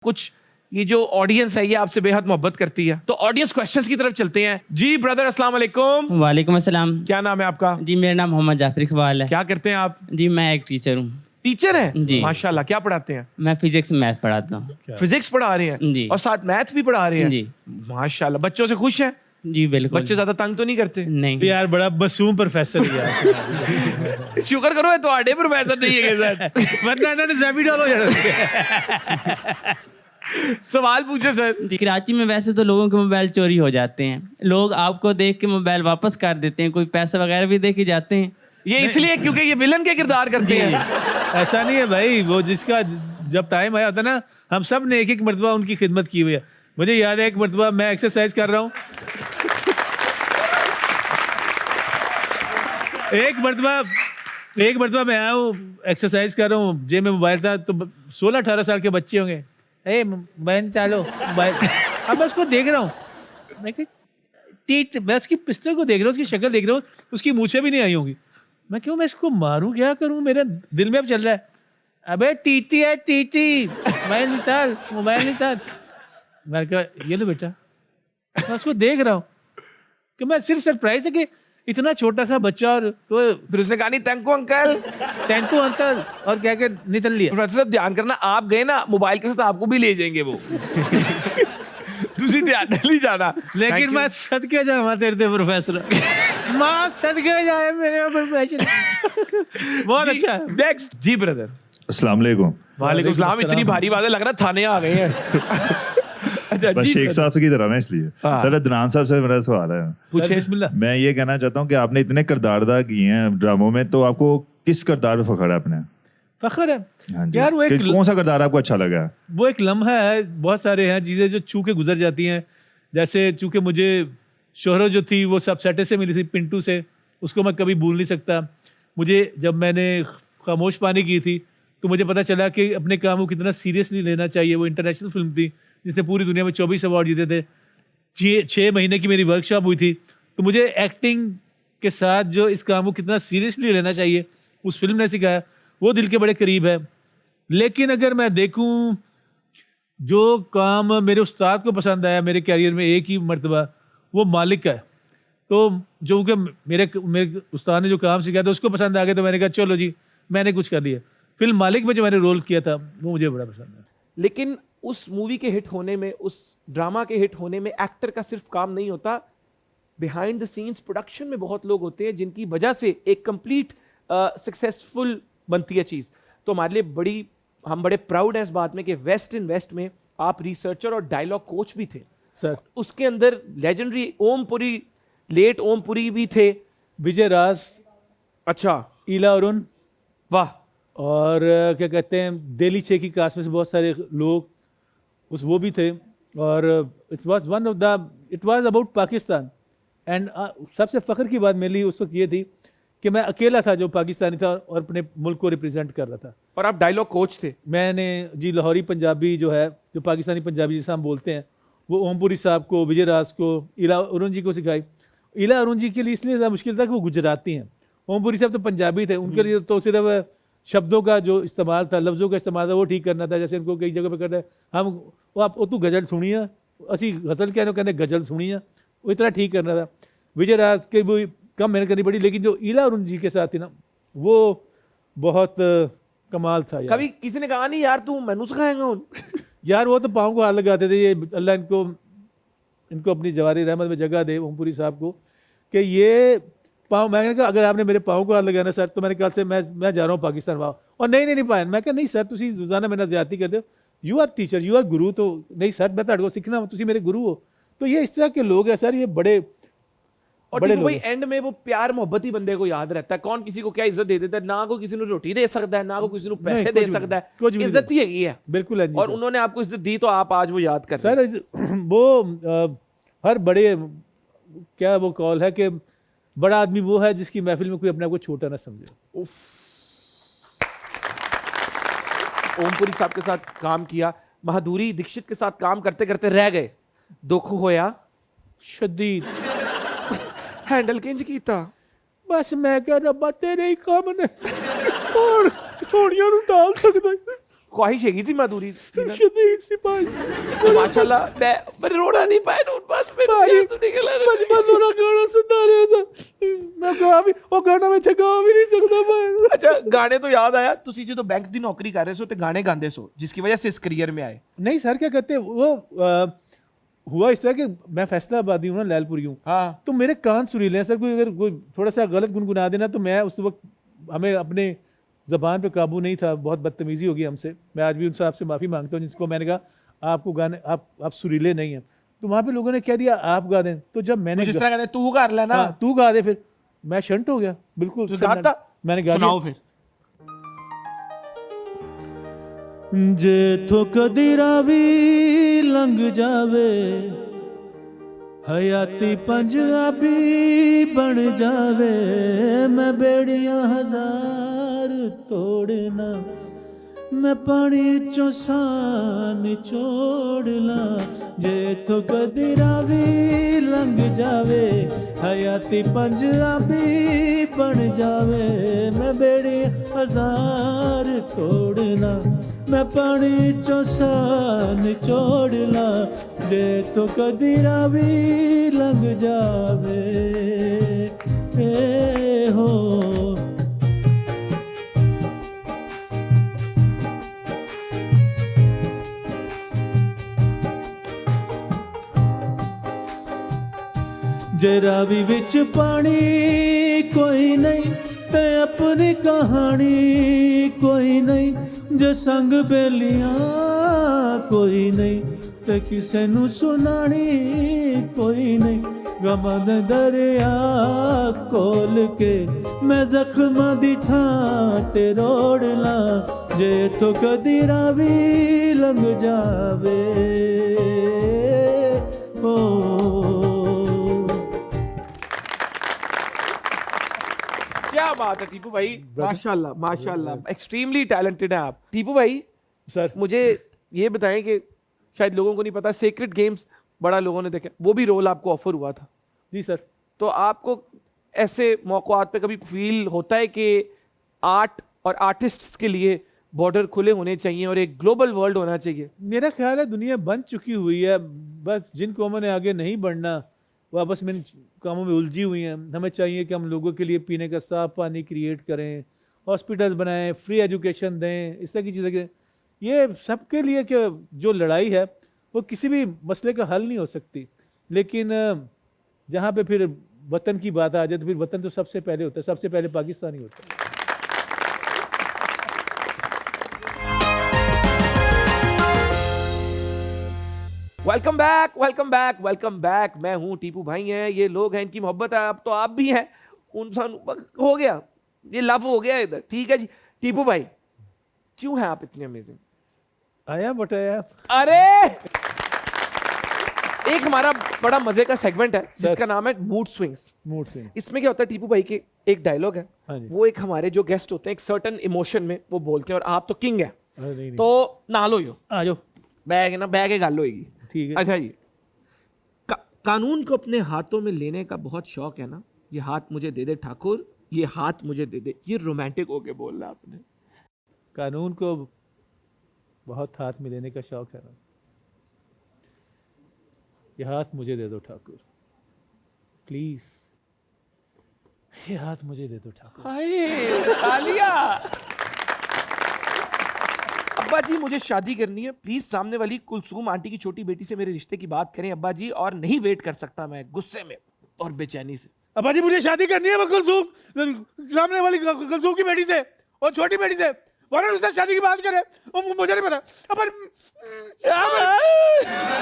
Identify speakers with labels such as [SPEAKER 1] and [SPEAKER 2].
[SPEAKER 1] कुछ ये जो ऑडियंस है ये आपसे बेहद मोहब्बत करती है, तो ऑडियंस क्वेश्चंस की तरफ चलते हैं। जी ब्रदर अस्सलाम वालेकुम।
[SPEAKER 2] वालेकुम अस्सलाम।
[SPEAKER 1] क्या नाम है आपका?
[SPEAKER 2] जी मेरा नाम मोहम्मद जाफर इकबाल है।
[SPEAKER 1] क्या करते हैं आप?
[SPEAKER 2] जी मैं एक टीचर हूँ।
[SPEAKER 1] टीचर हैं?
[SPEAKER 2] जी।
[SPEAKER 1] माशाल्लाह। क्या पढ़ाते हैं?
[SPEAKER 2] मैं फिजिक्स मैथ पढ़ाता हूँ।
[SPEAKER 1] फिजिक्स पढ़ा रहे हैं
[SPEAKER 2] जी।
[SPEAKER 1] और साथ मैथ भी पढ़ा रहे हैं?
[SPEAKER 2] जी।
[SPEAKER 1] माशाल्लाह। बच्चों से खुश हैं?
[SPEAKER 2] जी बिल्कुल।
[SPEAKER 1] बच्चे ज्यादा तंग तो नहीं करते?
[SPEAKER 2] नहीं
[SPEAKER 3] यार बड़ा मासूम प्रोफेसर है यार।
[SPEAKER 1] शुक्र करो तो आड़े प्रोफेसर नहीं है सर।
[SPEAKER 3] वरना इन्होंने ज़ैबिडॉल हो जाना।
[SPEAKER 1] सवाल पूछे सर।
[SPEAKER 2] जी कराची में वैसे तो लोगों के मोबाइल चोरी हो जाते हैं, लोग आपको देख के मोबाइल वापस कर देते हैं, कोई पैसे वगैरह भी दे के जाते हैं।
[SPEAKER 1] ये इसलिए क्योंकि ये विलन के किरदार करते हैं।
[SPEAKER 3] ऐसा नहीं है भाई, वो जिसका जब टाइम आया होता ना, हम सब ने एक एक मरतबा उनकी खिदमत की हुई है। मुझे याद है एक मरतबा मैं एक्सरसाइज कर रहा हूँ, एक मरतबा मैं आया हूँ एक्सरसाइज कर रहा हूँ, जेब में मोबाइल था, तो 16-18 साल के बच्चे होंगे, ए मोबाइल चालो मोबाइल। अब मैं उसको देख रहा हूँ, मैं उसकी पिस्टल को देख रहा हूँ, उसकी शक्ल देख रहा हूँ, उसकी मूछें भी नहीं आई होंगी। मैं क्यों, मैं इसको मारूं, क्या करूं, मेरे दिल में अब चल रहा है, अबे टीटी है टीटी, मोबाइल निकाल। मैं कहा ये लो बेटा। मैं उसको देख रहा हूँ कि मैं सिर्फ सरप्राइज था कि इतना छोटा सा बच्चा, और तो
[SPEAKER 1] फिर उसने कहा नहीं टैंको अंकल
[SPEAKER 3] और क्या क्या निकल लिया।
[SPEAKER 1] प्रोफेसर साहब ध्यान करना, आप गए ना मोबाइल के साथ आपको भी ले जाएंगे वो। दूसरी ध्यान नहीं जाना।
[SPEAKER 3] लेकिन मैं सदके जावा तेरे प्रोफेसर, माँ सदके जाए मेरे प्रोफेसर। बहुत अच्छा है।
[SPEAKER 1] नेक्स्ट जी ब्रदर।
[SPEAKER 4] अस्सलाम वालेकुम।
[SPEAKER 1] वालेकुम सलाम। इतनी भारी बात है, लग रहा थाने आ गए हैं। अच्छा,
[SPEAKER 4] बस
[SPEAKER 1] जी
[SPEAKER 4] शेख
[SPEAKER 1] brother।
[SPEAKER 4] साहब की तरह ना, इसलिए
[SPEAKER 1] हाँ।
[SPEAKER 4] सर अदनान साहब से मेरा सवाल है।
[SPEAKER 3] पूछे बिस्मिल्लाह।
[SPEAKER 4] मैं ये कहना चाहता हूँ कि आपने इतने किरदार अदा किए हैं ड्रामों में, तो आपको किस किरदार पे फख्र है अपने?
[SPEAKER 3] फख्र है
[SPEAKER 4] हाँ जी।
[SPEAKER 3] यार, वो
[SPEAKER 4] कि
[SPEAKER 3] एक
[SPEAKER 4] कौन सा किरदार आपको अच्छा लगा है?
[SPEAKER 3] वो एक लम्हा है, बहुत सारे हैं चीज़ें जो छू के गुजर जाती हैं। जैसे चूँकि मुझे शोहरत जो थी वो सब सेटे से मिली थी, पिंटू से, उसको मैं कभी भूल नहीं सकता। मुझे जब मैंने खामोश पानी की थी तो मुझे पता चला कि अपने काम को कितना सीरियसली लेना चाहिए। वो इंटरनेशनल फिल्म थी जिसने पूरी दुनिया में 24 अवार्ड जीते थे। 6 महीने की मेरी वर्कशॉप हुई थी, तो मुझे एक्टिंग के साथ जो इस काम को कितना सीरियसली लेना चाहिए उस फिल्म ने सिखाया। वो दिल के बड़े करीब है। लेकिन अगर मैं देखूं जो काम मेरे उस्ताद को पसंद आया मेरे कैरियर में एक ही मर्तबा, वो मालिक है। तो जो कि मेरे उस्ताद ने जो काम सिखाया था उसको पसंद आ गया, तो मैंने कहा चलो जी मैंने कुछ कर लिया। फिल्म मालिक में जो मैंने रोल किया था वो मुझे बड़ा पसंद है।
[SPEAKER 1] लेकिन उस मूवी के हिट होने में, उस ड्रामा के हिट होने में एक्टर का सिर्फ काम नहीं होता, बिहाइंड द सीन्स प्रोडक्शन में बहुत लोग होते हैं जिनकी वजह से एक कंप्लीट सक्सेसफुल बनती है चीज़। तो हमारे लिए हम बड़े प्राउड हैं इस बात में कि वेस्ट इन वेस्ट में आप रिसर्चर और डायलॉग कोच भी थे
[SPEAKER 3] सर।
[SPEAKER 1] उसके अंदर लेजेंडरी लेट ओमपुरी भी थे,
[SPEAKER 3] विजय राज,
[SPEAKER 1] अच्छा
[SPEAKER 3] ईला अरुण,
[SPEAKER 1] वाह,
[SPEAKER 3] और क्या कहते हैं दिल्ली 6 की कास्ट में से बहुत सारे लोग वो भी थे। और it was about Pakistan. And सबसे फ़ख्र की बात मेरे लिए उस वक्त ये थी कि मैं अकेला था जो पाकिस्तानी था और अपने मुल्क को रिप्रेजेंट कर रहा था।
[SPEAKER 1] और आप डायलॉग कोच थे?
[SPEAKER 3] मैंने जी लाहौरी पंजाबी जो है, जो पाकिस्तानी पंजाबी जिसे हम बोलते हैं, वो ओमपुरी साहब को, विजय राज को, ईला अरुण जी को सिखाई। ईला अरुण जी के लिए इसलिए ज़्यादा मुश्किल था कि वो गुजराती हैं। ओमपुरी साहब तो पंजाबी थे, उनके लिए तो सिर्फ शब्दों का जो इस्तेमाल था, लफ्ज़ों का इस्तेमाल था, वो ठीक करना था। जैसे उनको कई जगह पे करता है, हम वो तू गज़ल सुनी है, असी गज़ल कहते गज़ल सुनी है, वो इतना ठीक करना था। विजय राज के भी कम मेहनत करनी पड़ी, लेकिन जो ईला अरुण जी के साथ थी ना, वो बहुत कमाल था यार।
[SPEAKER 1] कभी किसी ने कहा नहीं यार तू मैनू सिखाएगा उन?
[SPEAKER 3] यार वो तो पाँव को हाथ लगाते थे, ये अल्लाह इनको अपनी जवारी रहमत में जगह दे ओमपुरी साहब को, कि ये पाँव, मैंने कहा अगर आपने मेरे पाँव को हाथ लगाना सर, तो मैंने कहा से मैं जा रहा हूँ पाकिस्तान वाह। और नहीं पाया। मैं कहा नहीं सर, तुसी रोज़ाना मेरे ज्यादती करते हो, you are teacher, you are guru, तो नहीं सर मैं तुहाडे को सीखना, तुसी मेरे गुरु हो। तो ये इस तरह के लोग हैं सर, ये बड़े
[SPEAKER 1] और
[SPEAKER 3] बड़े
[SPEAKER 1] भाई एंड में वो प्यार मोहब्बत ही बंदे को याद रहता है। कौन किसी को क्या इज्जत दे देता है? ना को किसी को रोटी दे सकता है, ना को किसी को पैसे दे सकता है, इज्जत ही है।
[SPEAKER 3] बिल्कुल है।
[SPEAKER 1] और उन्होंने आपको इज्जत दी तो आप आज वो याद कर रहे हैं।
[SPEAKER 3] सर वो हर बड़े क्या वो कॉल है कि बड़ा आदमी वो है जिसकी महफिल में कोई अपने आप को छोटा ना समझे।
[SPEAKER 1] ओमपुरी साहब के साथ काम किया, माधुरी दीक्षित के साथ काम करते करते रह गए, दुख होया
[SPEAKER 3] शदीद,
[SPEAKER 1] हैंडल किंज कीता?
[SPEAKER 3] बस मैं कह रब्बा तेरे ही काम ने और थोड़ियां नु डाल सकदा।
[SPEAKER 1] ख्वाहिश हैगी सी माधुरी दीना?
[SPEAKER 3] शदीद सिपाही
[SPEAKER 1] माशाल्लाह मैं रोना नहीं पाया उन बात में सुनने के लिए।
[SPEAKER 3] बचपन वाला गाना सुनता रहा था मैं गा भी वो गाना मैं गा भी नहीं सकता मैं।
[SPEAKER 1] अच्छा गाने तो याद आया, ਤੁਸੀਂ ਜਦੋਂ ਬੈਂਕ ਦੀ ਨੌਕਰੀ ਕਰ ਰਹੇ ਸੋ ਤੇ ਗਾਣੇ ਗਾਉਂਦੇ ਸੋ जिसकी वजह से इस करियर में आए।
[SPEAKER 3] नहीं सर क्या कहते हैं वो हुआ इस तरह कि मैं फैसलाबादी हूँ ना, लैलपुरी हूँ,
[SPEAKER 1] हाँ
[SPEAKER 3] तो मेरे कान सुरीले हैं सर। कोई अगर कोई थोड़ा सा गलत गुनगुना देना तो मैं उस वक्त हमें अपने ज़बान पे काबू नहीं था, बहुत बदतमीज़ी होगी हमसे। मैं आज भी उनसे आपसे माफ़ी मांगता हूँ जिसको मैंने कहा आपको गाने आप सुरीले नहीं हैं। तो वहाँ पे लोगों ने कह दिया आप गा दें, तो जब मैंने
[SPEAKER 1] जिस तरह कहते तू कर लेना,
[SPEAKER 3] हाँ, तू गा दे, फिर मैं शंट हो गया बिल्कुल।
[SPEAKER 1] तू गाता?
[SPEAKER 3] मैंने गा
[SPEAKER 1] सुनाओ
[SPEAKER 3] दिया।
[SPEAKER 1] फिर।
[SPEAKER 3] जे तो कदी रावी लंघ जावे हयाती पंजाबी बन जावे, मैं बेड़ियां हजार तोड़ना, मैं पानी चो सान छोड़ना। जे तो कदी रावी लंघ जावे हयाती पंजाबी बन जावे, मैं बेड़ियां हजार तोड़ना, मैं पानी चो सान छोड़ना। जे तो कदी रावी लंघ जावे हो। जे रावी विच पानी कोई नहीं ते अपनी कहानी कोई नहीं, जे संग बेलियां कोई नहीं ते किसे नू सुनानी कोई नहीं। गमां दे दरिया कोल के मैं जख्मां दी थां ते रोड़ना, जे तो कदी रावी लंघ जावे ओ।
[SPEAKER 1] क्या बात है टीपू भाई, माशाल्लाह माशाल्लाह, एक्सट्रीमली टैलेंटेड है आप। टीपू भाई
[SPEAKER 3] सर
[SPEAKER 1] मुझे ये बताएं कि शायद लोगों को नहीं पता, सेक्रेड गेम्स बड़ा लोगों ने देखा, वो भी रोल आपको ऑफर हुआ था।
[SPEAKER 3] जी सर।
[SPEAKER 1] तो आपको ऐसे मौक़ात पे कभी फील होता है कि आर्ट और आर्टिस्ट्स के लिए बॉर्डर खुले होने चाहिए और एक ग्लोबल वर्ल्ड होना चाहिए?
[SPEAKER 3] मेरा ख्याल है दुनिया बन चुकी हुई है, बस जिन कौमों ने आगे नहीं बढ़ना वह बस में कामों में उलझी हुई हैं। हमें चाहिए कि हम लोगों के लिए पीने का साफ पानी क्रिएट करें, हॉस्पिटल्स बनाएं, फ्री एजुकेशन दें, इस तरह की चीज़ें करें। ये सबके लिए कि जो लड़ाई है वो किसी भी मसले का हल नहीं हो सकती, लेकिन जहाँ पे फिर वतन की बात आ जाए तो फिर वतन तो सबसे पहले होता है, सबसे पहले पाकिस्तान ही होता है।
[SPEAKER 1] Welcome back welcome back welcome back. मैं हूं टीपू भाई हैं, ये लोग हैं, इनकी मोहब्बत है, अब तो आप भी हैं। उन हो गया, ये लव हो गया इधर, ठीक है जी। टीपू भाई क्यों हैं आप इतने अमेजिंग?
[SPEAKER 3] आया बताया।
[SPEAKER 1] अरे एक हमारा बड़ा मजे का सेगमेंट है जिसका नाम है मूड स्विंग्स।
[SPEAKER 3] मूड से
[SPEAKER 1] इसमें क्या होता है टीपू भाई के एक डायलॉग है,
[SPEAKER 3] हाँ जी।
[SPEAKER 1] वो एक हमारे जो गेस्ट होते हैं एक सर्टन इमोशन में वो बोलते हैं, और आप तो किंग है
[SPEAKER 3] नहीं,
[SPEAKER 1] तो ना लो यो
[SPEAKER 3] आ जाओ
[SPEAKER 1] बैग है ना, बैग गल होएगी,
[SPEAKER 3] ठीक है।
[SPEAKER 1] अच्छा जी। कानून को अपने हाथों में लेने का बहुत शौक है ना, ये हाथ मुझे दे दे ठाकुर, ये हाथ मुझे दे दे। ये रोमांटिक होके बोल रहा आपने।
[SPEAKER 3] कानून को बहुत हाथ में लेने का शौक है ना, ये हाथ मुझे दे दो ठाकुर, प्लीज ये हाथ मुझे दे दो ठाकुर।
[SPEAKER 1] हाय तालिया। अब्बा जी मुझे शादी करनी है, प्लीज सामने वाली कुलसूम आंटी की छोटी बेटी से मेरे रिश्ते की बात करें अब्बा जी, और नहीं वेट कर सकता मैं गुस्से में और बेचैनी से।
[SPEAKER 3] अब्बा जी मुझे शादी करनी है वो कुलसूम सामने वाली कुलसूम की बेटी से और छोटी बेटी से, वरना उससे शादी की बात करे, मुझे नहीं पता। अपन